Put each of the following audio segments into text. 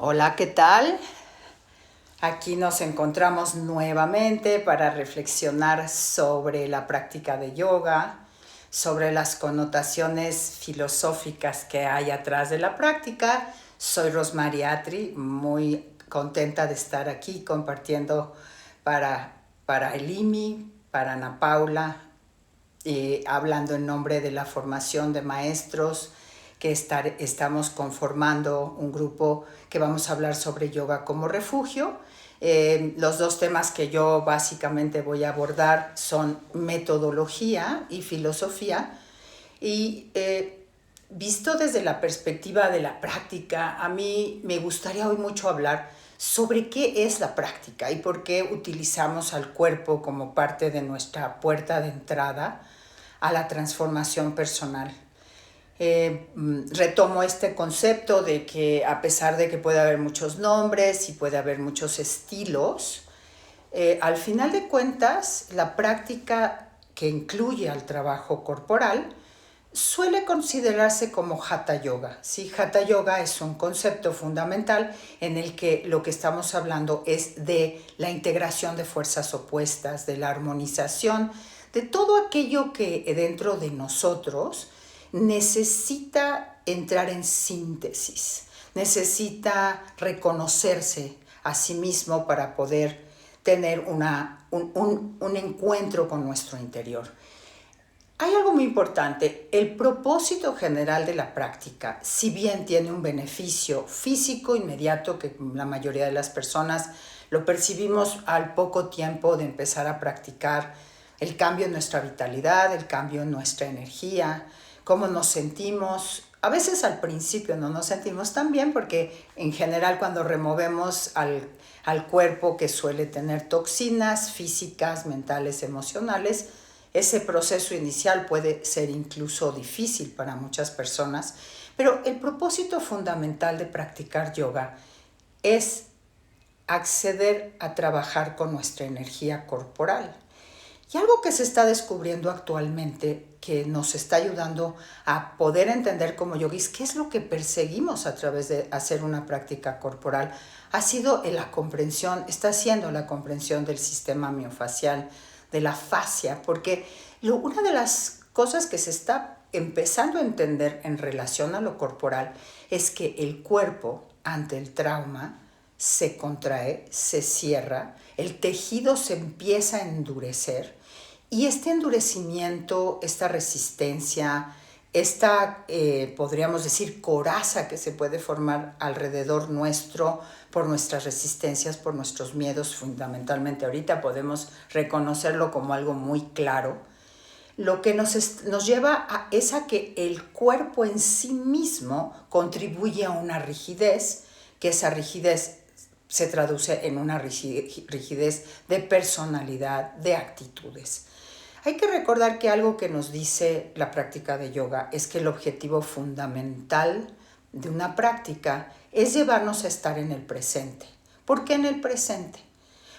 Hola, ¿qué tal? Aquí nos encontramos nuevamente para reflexionar sobre la práctica de yoga, sobre las connotaciones filosóficas que hay atrás de la práctica. Soy Rosmary Atri, muy contenta de estar aquí compartiendo para Elimi, para Ana Paula, hablando en nombre de la formación de maestros que estamos conformando un grupo que vamos a hablar sobre yoga como refugio. Los dos temas que yo básicamente voy a abordar son metodología y filosofía. Y visto desde la perspectiva de la práctica, a mí me gustaría hoy mucho hablar sobre qué es la práctica y por qué utilizamos al cuerpo como parte de nuestra puerta de entrada a la transformación personal. Retomo este concepto de que a pesar de que puede haber muchos nombres y puede haber muchos estilos, al final de cuentas, la práctica que incluye al trabajo corporal suele considerarse como Hatha Yoga. ¿Sí? Hatha Yoga es un concepto fundamental en el que lo que estamos hablando es de la integración de fuerzas opuestas, de la armonización, de todo aquello que dentro de nosotros necesita entrar en síntesis, necesita reconocerse a sí mismo para poder tener un encuentro con nuestro interior. Hay algo muy importante, el propósito general de la práctica, si bien tiene un beneficio físico inmediato que la mayoría de las personas lo percibimos al poco tiempo de empezar a practicar, el cambio en nuestra vitalidad, el cambio en nuestra energía, cómo nos sentimos. A veces al principio no nos sentimos tan bien porque en general cuando removemos al cuerpo que suele tener toxinas físicas, mentales, emocionales, ese proceso inicial puede ser incluso difícil para muchas personas, pero el propósito fundamental de practicar yoga es acceder a trabajar con nuestra energía corporal. Y algo que se está descubriendo actualmente, que nos está ayudando a poder entender como yogis qué es lo que perseguimos a través de hacer una práctica corporal, ha sido la comprensión, está siendo la comprensión del sistema miofacial, de la fascia, porque una de las cosas que se está empezando a entender en relación a lo corporal es que el cuerpo ante el trauma se contrae, se cierra, el tejido se empieza a endurecer y este endurecimiento, esta resistencia, esta, podríamos decir, coraza que se puede formar alrededor nuestro por nuestras resistencias, por nuestros miedos, fundamentalmente ahorita podemos reconocerlo como algo muy claro, lo que nos lleva es a que el cuerpo en sí mismo contribuye a una rigidez, que esa rigidez se traduce en una rigidez de personalidad, de actitudes. Hay que recordar que algo que nos dice la práctica de yoga es que el objetivo fundamental de una práctica es llevarnos a estar en el presente. ¿Por qué en el presente?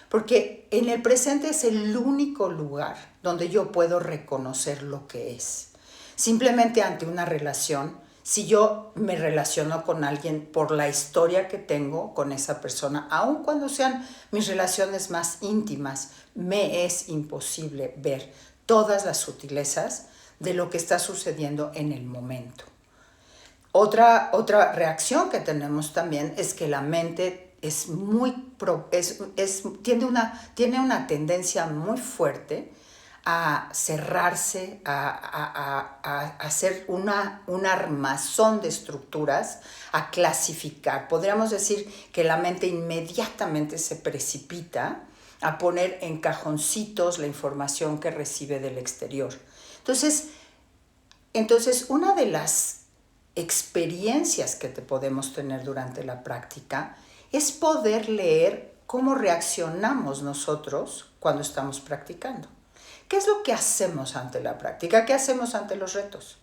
Porque en el presente es el único lugar donde yo puedo reconocer lo que es. Simplemente ante una relación, si yo me relaciono con alguien por la historia que tengo con esa persona, aun cuando sean mis relaciones más íntimas, me es imposible ver todas las sutilezas de lo que está sucediendo en el momento. Otra reacción que tenemos también es que la mente tiene una tendencia muy fuerte a cerrarse, a hacer un armazón de estructuras, a clasificar. Podríamos decir que la mente inmediatamente se precipita a poner en cajoncitos la información que recibe del exterior. Entonces una de las experiencias que te podemos tener durante la práctica es poder leer cómo reaccionamos nosotros cuando estamos practicando. ¿Qué es lo que hacemos ante la práctica? ¿Qué hacemos ante los retos?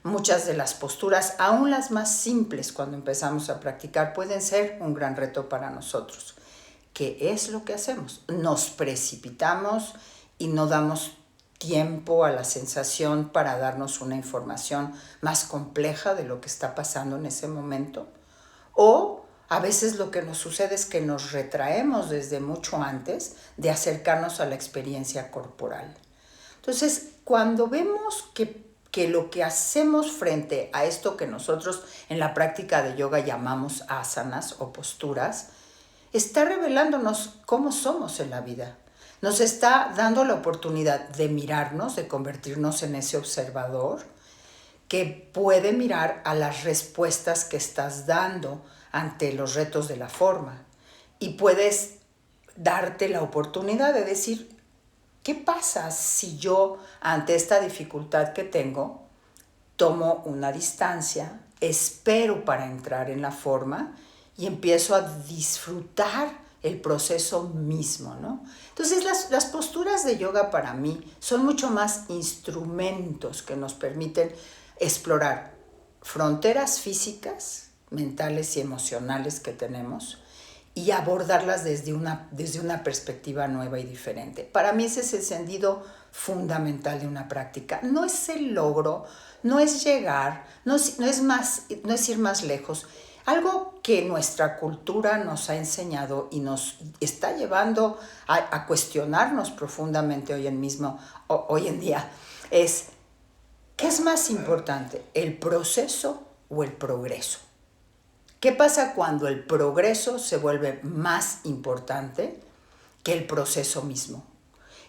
Muchas de las posturas, aún las más simples cuando empezamos a practicar, pueden ser un gran reto para nosotros. ¿Qué es lo que hacemos? Nos precipitamos y no damos tiempo a la sensación para darnos una información más compleja de lo que está pasando en ese momento, o a veces lo que nos sucede es que nos retraemos desde mucho antes de acercarnos a la experiencia corporal. Entonces, cuando vemos que lo que hacemos frente a esto que nosotros en la práctica de yoga llamamos asanas o posturas, está revelándonos cómo somos en la vida. Nos está dando la oportunidad de mirarnos, de convertirnos en ese observador que puede mirar a las respuestas que estás dando ante los retos de la forma. Y puedes darte la oportunidad de decir, ¿qué pasa si yo ante esta dificultad que tengo tomo una distancia, espero para entrar en la forma y empiezo a disfrutar el proceso mismo, ¿no? Entonces las posturas de yoga para mí son mucho más instrumentos que nos permiten explorar fronteras físicas, mentales y emocionales que tenemos y abordarlas desde una perspectiva nueva y diferente. Para mí ese es el sentido fundamental de una práctica. No es el logro, no es llegar, no es ir más lejos. Algo que nuestra cultura nos ha enseñado y nos está llevando a cuestionarnos profundamente hoy en día es, ¿qué es más importante, el proceso o el progreso? ¿Qué pasa cuando el progreso se vuelve más importante que el proceso mismo?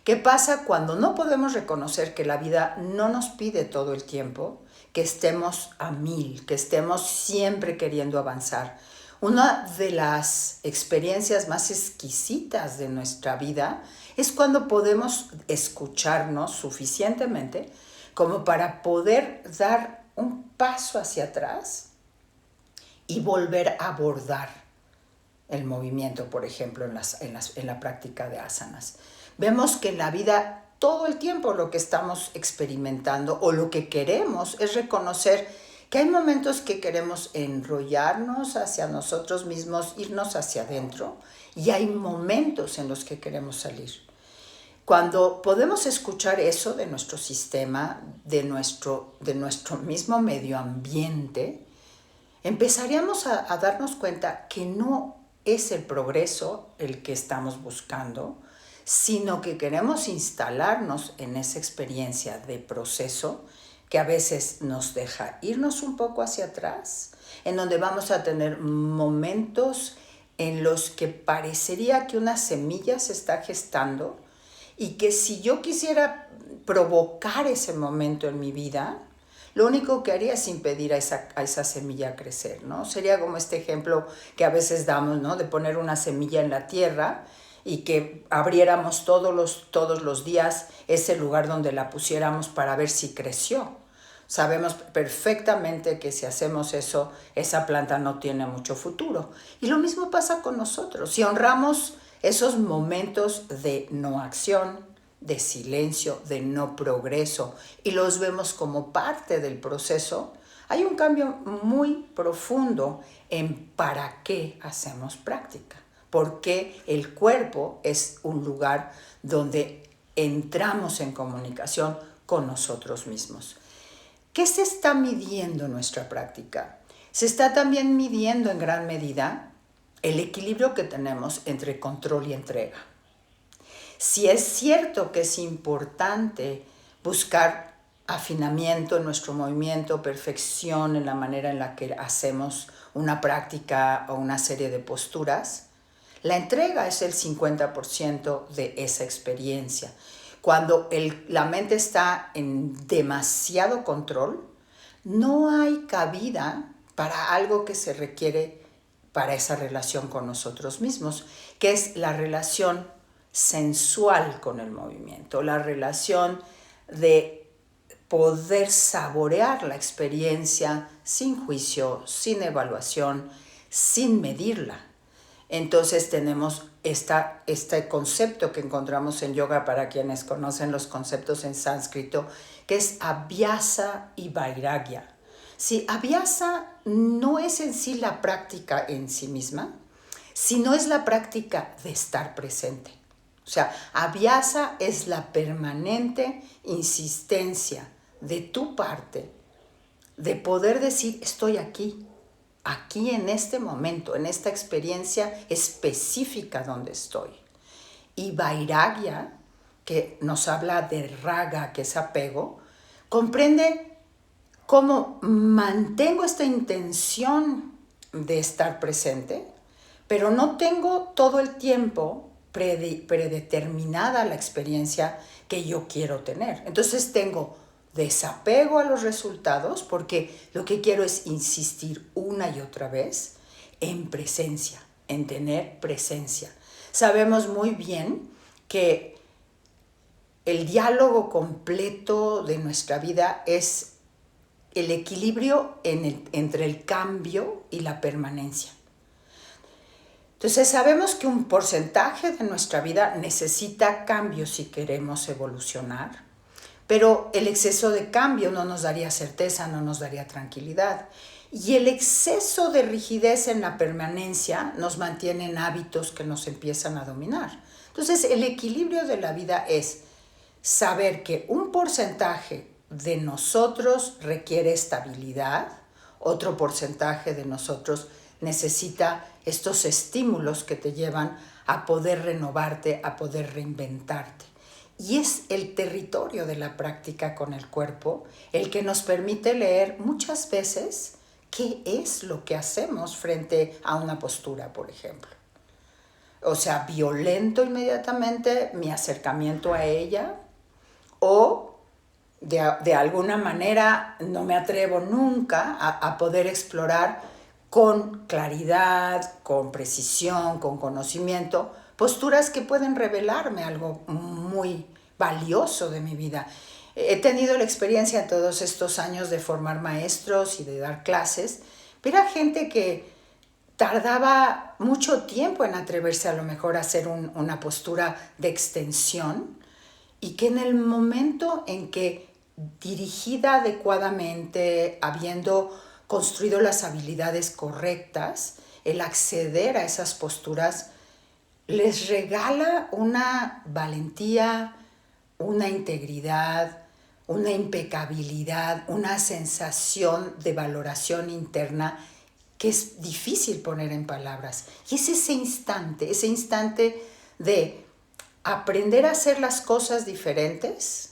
¿Qué pasa cuando no podemos reconocer que la vida no nos pide todo el tiempo que estemos a 1000, que estemos siempre queriendo avanzar? Una de las experiencias más exquisitas de nuestra vida es cuando podemos escucharnos suficientemente como para poder dar un paso hacia atrás y volver a abordar el movimiento, por ejemplo, en la práctica de asanas. Vemos que en la vida todo el tiempo lo que estamos experimentando o lo que queremos es reconocer que hay momentos que queremos enrollarnos hacia nosotros mismos, irnos hacia adentro, y hay momentos en los que queremos salir. Cuando podemos escuchar eso de nuestro sistema, de nuestro mismo medio ambiente, empezaríamos a darnos cuenta que no es el progreso el que estamos buscando, sino que queremos instalarnos en esa experiencia de proceso que a veces nos deja irnos un poco hacia atrás, en donde vamos a tener momentos en los que parecería que una semilla se está gestando y que si yo quisiera provocar ese momento en mi vida, lo único que haría es impedir a esa semilla crecer, ¿no? Sería como este ejemplo que a veces damos, ¿no? De poner una semilla en la tierra y que abriéramos todos los días ese lugar donde la pusiéramos para ver si creció. Sabemos perfectamente que si hacemos eso, esa planta no tiene mucho futuro. Y lo mismo pasa con nosotros. Si honramos esos momentos de no acción, de silencio, de no progreso, y los vemos como parte del proceso, hay un cambio muy profundo en para qué hacemos práctica. Porque el cuerpo es un lugar donde entramos en comunicación con nosotros mismos. ¿Qué se está midiendo en nuestra práctica? Se está también midiendo en gran medida el equilibrio que tenemos entre control y entrega. Si es cierto que es importante buscar afinamiento en nuestro movimiento, perfección en la manera en la que hacemos una práctica o una serie de posturas, la entrega es el 50% de esa experiencia. Cuando la mente está en demasiado control, no hay cabida para algo que se requiere para esa relación con nosotros mismos, que es la relación sensual con el movimiento, la relación de poder saborear la experiencia sin juicio, sin evaluación, sin medirla. Entonces tenemos este concepto que encontramos en yoga para quienes conocen los conceptos en sánscrito, que es abhyasa y vairagya. Sí, abhyasa no es en sí la práctica en sí misma, sino es la práctica de estar presente. O sea, abhyasa es la permanente insistencia de tu parte de poder decir estoy aquí, aquí en este momento, en esta experiencia específica donde estoy. Y Vairagya, que nos habla de raga, que es apego, comprende cómo mantengo esta intención de estar presente, pero no tengo todo el tiempo predeterminada la experiencia que yo quiero tener. Entonces tengo desapego a los resultados porque lo que quiero es insistir una y otra vez en presencia, en tener presencia. Sabemos muy bien que el diálogo completo de nuestra vida es el equilibrio entre el cambio y la permanencia. Entonces sabemos que un porcentaje de nuestra vida necesita cambio si queremos evolucionar, pero el exceso de cambio no nos daría certeza, no nos daría tranquilidad. Y el exceso de rigidez en la permanencia nos mantiene en hábitos que nos empiezan a dominar. Entonces el equilibrio de la vida es saber que un porcentaje de nosotros requiere estabilidad, otro porcentaje de nosotros necesita estos estímulos que te llevan a poder renovarte, a poder reinventarte. Y es el territorio de la práctica con el cuerpo el que nos permite leer muchas veces qué es lo que hacemos frente a una postura, por ejemplo. O sea, violento inmediatamente mi acercamiento a ella o de alguna manera no me atrevo nunca a poder explorar con claridad, con precisión, con conocimiento, posturas que pueden revelarme algo muy valioso de mi vida. He tenido la experiencia en todos estos años de formar maestros y de dar clases, pero era gente que tardaba mucho tiempo en atreverse a lo mejor a hacer una postura de extensión y que en el momento en que dirigida adecuadamente, habiendo construido las habilidades correctas, el acceder a esas posturas les regala una valentía, una integridad, una impecabilidad, una sensación de valoración interna que es difícil poner en palabras. Y es ese instante de aprender a hacer las cosas diferentes,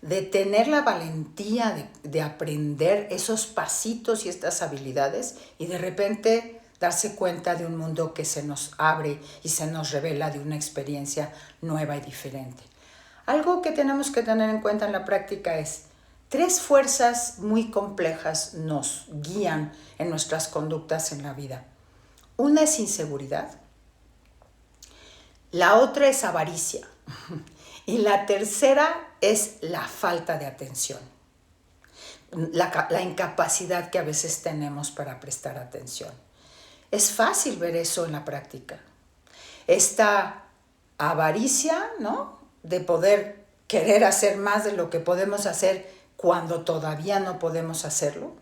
de tener la valentía de aprender esos pasitos y estas habilidades y de repente darse cuenta de un mundo que se nos abre y se nos revela de una experiencia nueva y diferente. Algo que tenemos que tener en cuenta en la práctica es 3 fuerzas muy complejas nos guían en nuestras conductas en la vida. Una es inseguridad, la otra es avaricia y la tercera es la falta de atención, la incapacidad que a veces tenemos para prestar atención. Es fácil ver eso en la práctica. Esta avaricia, ¿no?, de poder querer hacer más de lo que podemos hacer cuando todavía no podemos hacerlo.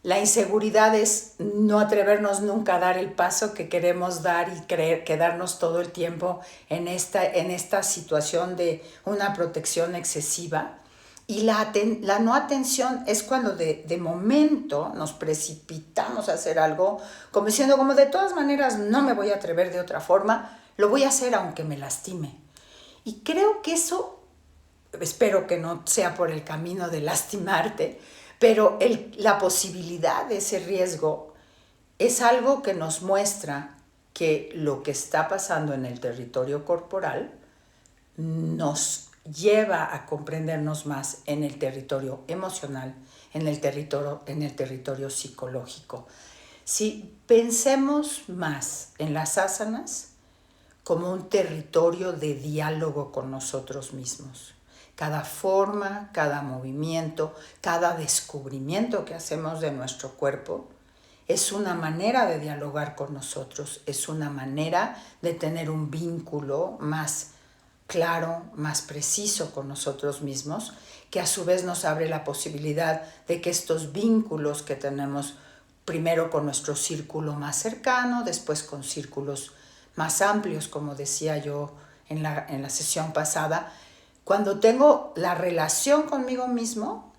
La inseguridad es no atrevernos nunca a dar el paso que queremos dar y quedarnos todo el tiempo en esta situación de una protección excesiva. Y la no atención es cuando de momento nos precipitamos a hacer algo, como diciendo, como de todas maneras no me voy a atrever de otra forma, lo voy a hacer aunque me lastime. Y creo que eso, espero que no sea por el camino de lastimarte, pero la posibilidad de ese riesgo es algo que nos muestra que lo que está pasando en el territorio corporal nos lleva a comprendernos más en el territorio emocional, en el territorio psicológico. Si pensemos más en las asanas como un territorio de diálogo con nosotros mismos. Cada forma, cada movimiento, cada descubrimiento que hacemos de nuestro cuerpo es una manera de dialogar con nosotros, es una manera de tener un vínculo más claro, más preciso con nosotros mismos, que a su vez nos abre la posibilidad de que estos vínculos que tenemos primero con nuestro círculo más cercano, después con círculos más amplios, como decía yo en la sesión pasada, cuando tengo la relación conmigo mismo,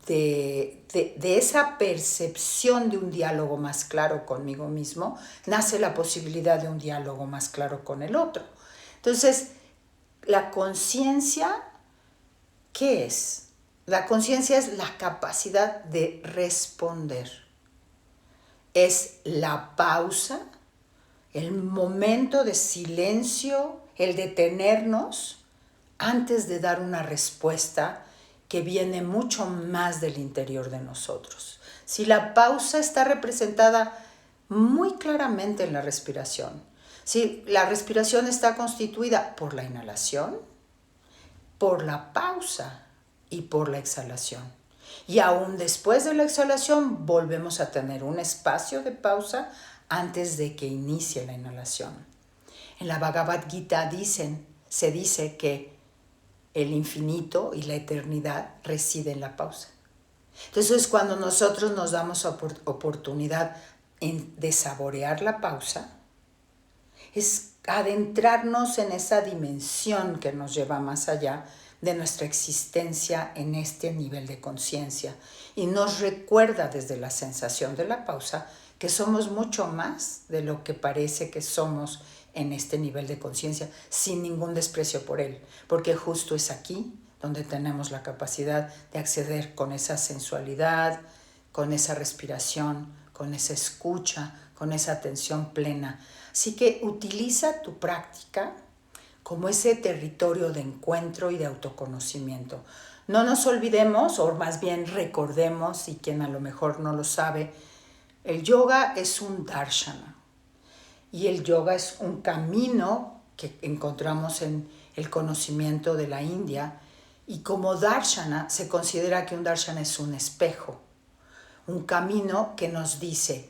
de esa percepción de un diálogo más claro conmigo mismo, nace la posibilidad de un diálogo más claro con el otro. Entonces, la conciencia, ¿qué es? La conciencia es la capacidad de responder. Es la pausa, el momento de silencio, el detenernos antes de dar una respuesta que viene mucho más del interior de nosotros. Si la pausa está representada muy claramente en la respiración, si la respiración está constituida por la inhalación, por la pausa y por la exhalación. Y aún después de la exhalación volvemos a tener un espacio de pausa antes de que inicie la inhalación. En la Bhagavad Gita se dice que el infinito y la eternidad residen en la pausa. Entonces, cuando nosotros nos damos oportunidad de saborear la pausa, es adentrarnos en esa dimensión que nos lleva más allá de nuestra existencia en este nivel de conciencia y nos recuerda desde la sensación de la pausa que somos mucho más de lo que parece que somos en este nivel de conciencia, sin ningún desprecio por él, porque justo es aquí donde tenemos la capacidad de acceder con esa sensualidad, con esa respiración, con esa escucha, con esa atención plena. Así que utiliza tu práctica como ese territorio de encuentro y de autoconocimiento. No nos olvidemos, o más bien recordemos, y quien a lo mejor no lo sabe, el yoga es un darshana. Y el yoga es un camino que encontramos en el conocimiento de la India. Y como darshana, se considera que un darshana es un espejo, un camino que nos dice,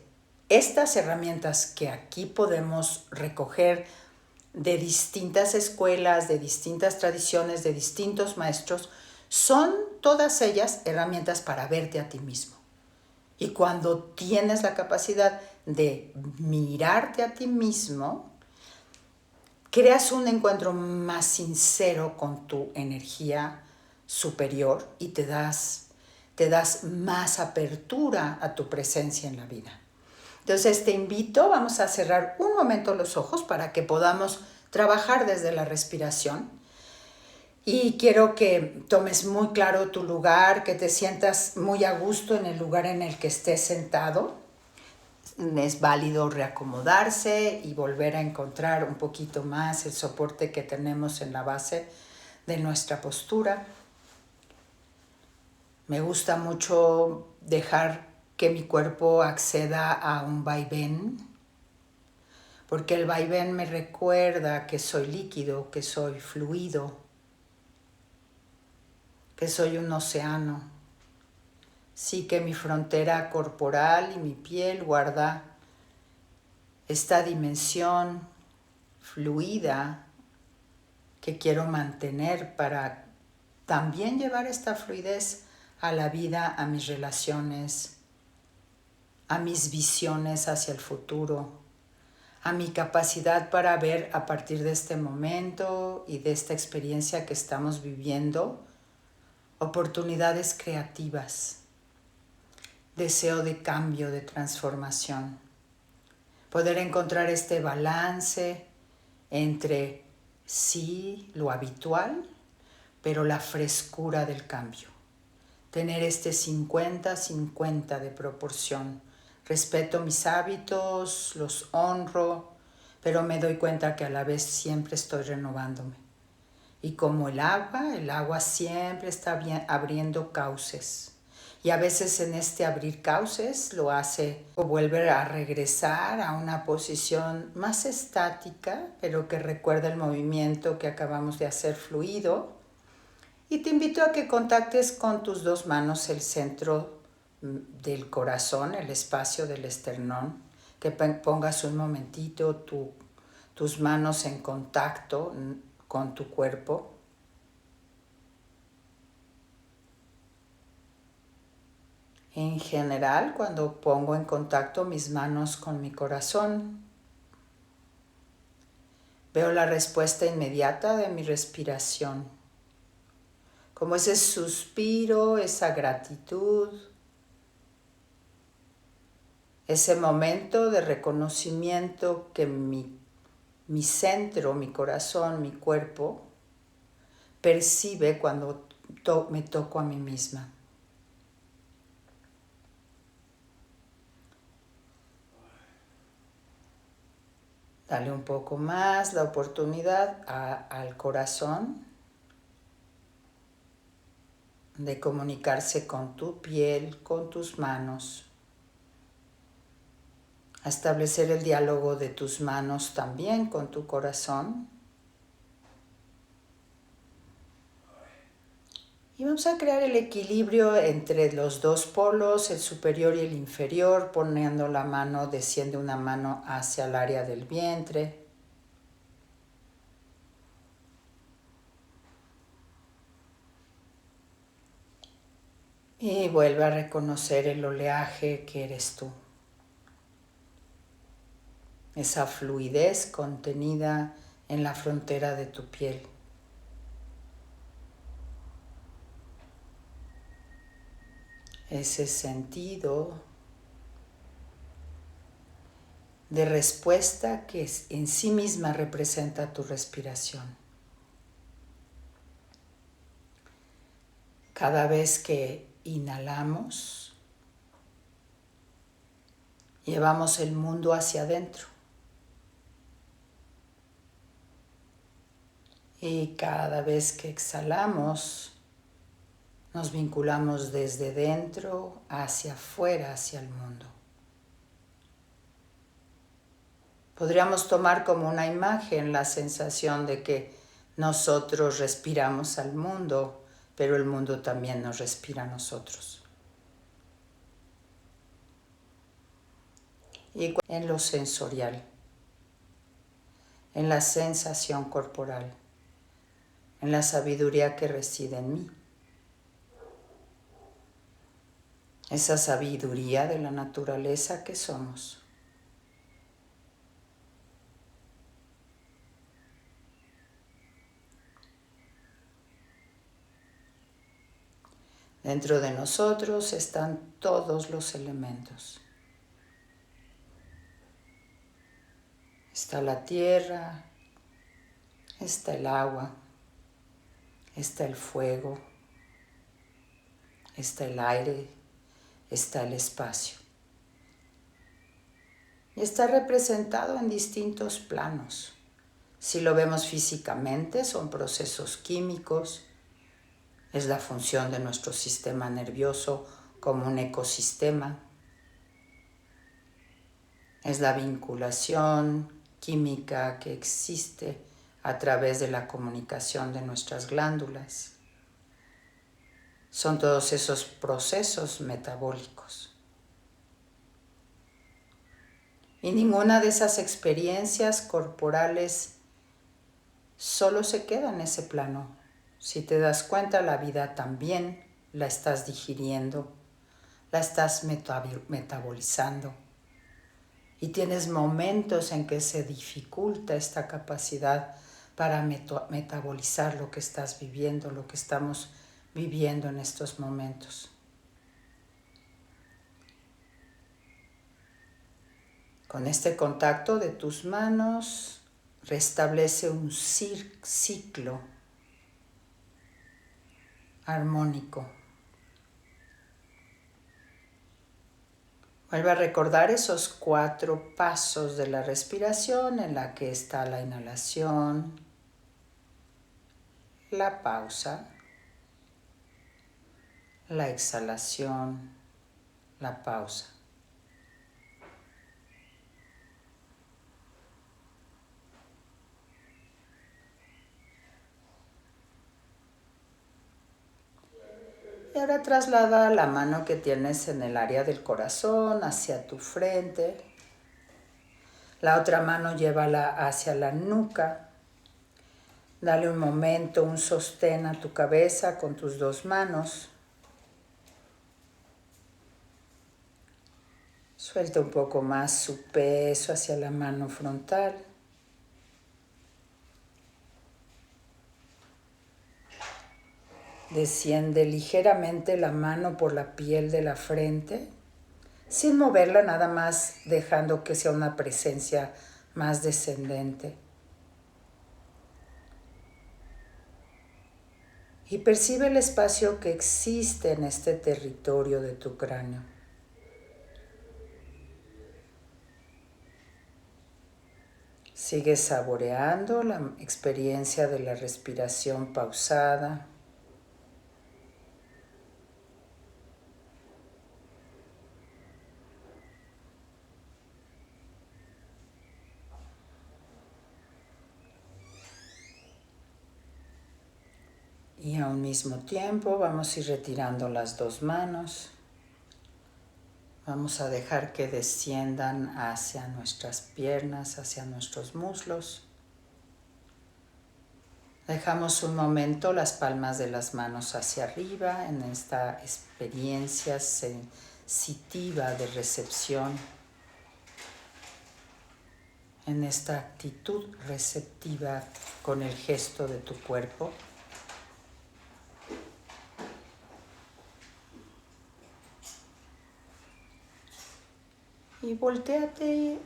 estas herramientas que aquí podemos recoger de distintas escuelas, de distintas tradiciones, de distintos maestros, son todas ellas herramientas para verte a ti mismo. Y cuando tienes la capacidad de mirarte a ti mismo, creas un encuentro más sincero con tu energía superior y te das más apertura a tu presencia en la vida. Entonces te invito, vamos a cerrar un momento los ojos para que podamos trabajar desde la respiración. Y quiero que tomes muy claro tu lugar, que te sientas muy a gusto en el lugar en el que estés sentado. Es válido reacomodarse y volver a encontrar un poquito más el soporte que tenemos en la base de nuestra postura. Me gusta mucho dejar que mi cuerpo acceda a un vaivén, porque el vaivén me recuerda que soy líquido, que soy fluido, que soy un océano. Sí que mi frontera corporal y mi piel guarda esta dimensión fluida que quiero mantener para también llevar esta fluidez a la vida, a mis relaciones, a mis visiones hacia el futuro, a mi capacidad para ver a partir de este momento y de esta experiencia que estamos viviendo, oportunidades creativas, deseo de cambio, de transformación. Poder encontrar este balance entre sí, lo habitual, pero la frescura del cambio. Tener este 50-50 de proporción. Respeto mis hábitos, los honro, pero me doy cuenta que a la vez siempre estoy renovándome. Y como el agua siempre está abriendo cauces. Y a veces en este abrir cauces lo hace o vuelve a regresar a una posición más estática, pero que recuerda el movimiento que acabamos de hacer fluido. Y te invito a que contactes con tus dos manos el centro del corazón, el espacio del esternón, que pongas un momentito tus manos en contacto con tu cuerpo. En general, cuando pongo en contacto mis manos con mi corazón, veo la respuesta inmediata de mi respiración. como ese suspiro, esa gratitud, ese momento de reconocimiento que mi centro, mi corazón, mi cuerpo percibe cuando me toco a mí misma. Dale un poco más la oportunidad al corazón de comunicarse con tu piel, con tus manos, a establecer el diálogo de tus manos también con tu corazón. Y vamos a crear el equilibrio entre los dos polos, el superior y el inferior, poniendo la mano, desciende una mano hacia el área del vientre. Y vuelve a reconocer el oleaje que eres tú. Esa fluidez contenida en la frontera de tu piel. Ese sentido de respuesta que en sí misma representa tu respiración. Cada vez que inhalamos, llevamos el mundo hacia adentro. Y cada vez que exhalamos, nos vinculamos desde dentro hacia afuera, hacia el mundo. Podríamos tomar como una imagen la sensación de que nosotros respiramos al mundo, pero el mundo también nos respira a nosotros. Y en lo sensorial, en la sensación corporal, en la sabiduría que reside en mí. Esa sabiduría de la naturaleza que somos. Dentro de nosotros están todos los elementos. Está la tierra, está el agua, está el fuego, está el aire, está el espacio. Y está representado en distintos planos. Si lo vemos físicamente, son procesos químicos, es la función de nuestro sistema nervioso como un ecosistema, es la vinculación química que existe a través de la comunicación de nuestras glándulas. Son todos esos procesos metabólicos. Y ninguna de esas experiencias corporales solo se queda en ese plano. Si te das cuenta, la vida también la estás digiriendo, la estás metabolizando. Y tienes momentos en que se dificulta esta capacidad para metabolizar lo que estás viviendo, lo que estamos viviendo en estos momentos. Con este contacto de tus manos, restablece un ciclo armónico. Vuelve a recordar esos 4 pasos de la respiración en la que está la inhalación, la pausa, la exhalación, la pausa. Y ahora traslada la mano que tienes en el área del corazón hacia tu frente. La otra mano llévala hacia la nuca. Dale un momento, un sostén a tu cabeza con tus 2 manos. Suelta un poco más su peso hacia la mano frontal. Desciende ligeramente la mano por la piel de la frente, sin moverla, nada más dejando que sea una presencia más descendente. Y percibe el espacio que existe en este territorio de tu cráneo. Sigue saboreando la experiencia de la respiración pausada. Y a un mismo tiempo vamos a ir retirando las dos manos. Vamos a dejar que desciendan hacia nuestras piernas, hacia nuestros muslos. Dejamos un momento las palmas de las manos hacia arriba en esta experiencia sensitiva de recepción, en esta actitud receptiva con el gesto de tu cuerpo. Y voltéate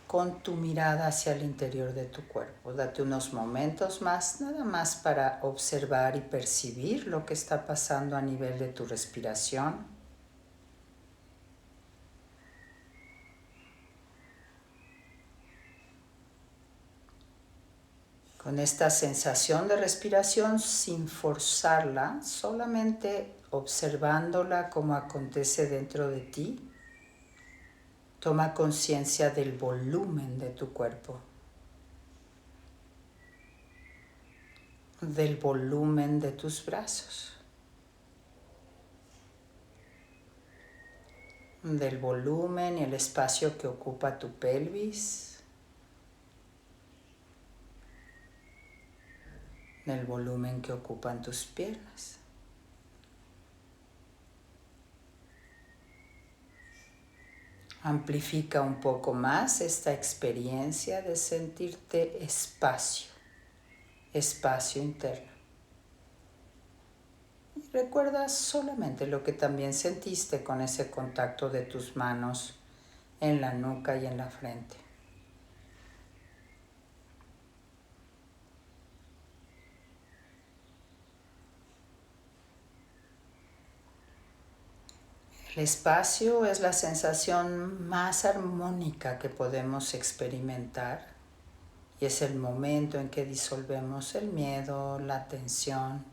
con tu mirada hacia el interior de tu cuerpo. Date unos momentos más, nada más para observar y percibir lo que está pasando a nivel de tu respiración. Con esta sensación de respiración sin forzarla, solamente observándola como acontece dentro de ti. Toma conciencia del volumen de tu cuerpo, del volumen de tus brazos, del volumen y el espacio que ocupa tu pelvis, del volumen que ocupan tus piernas. Amplifica un poco más esta experiencia de sentirte espacio interno. Y recuerda solamente lo que también sentiste con ese contacto de tus manos en la nuca y en la frente. El espacio es la sensación más armónica que podemos experimentar y es el momento en que disolvemos el miedo, la tensión,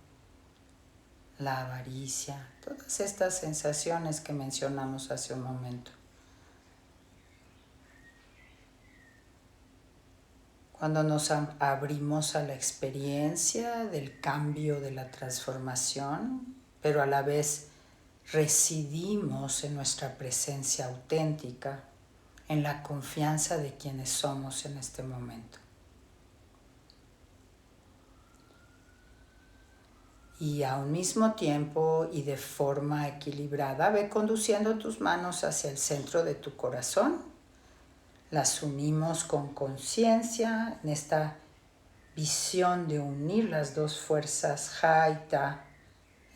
la avaricia, todas estas sensaciones que mencionamos hace un momento. Cuando nos abrimos a la experiencia del cambio, de la transformación, pero a la vez residimos en nuestra presencia auténtica, en la confianza de quienes somos en este momento. Y a un mismo tiempo y de forma equilibrada, ve conduciendo tus manos hacia el centro de tu corazón. Las unimos con conciencia en esta visión de unir las dos fuerzas Ja y Ta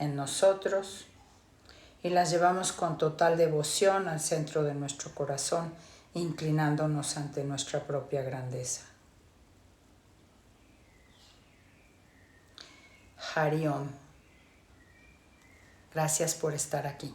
en nosotros y las llevamos con total devoción al centro de nuestro corazón, inclinándonos ante nuestra propia grandeza. Hari Om. Gracias por estar aquí.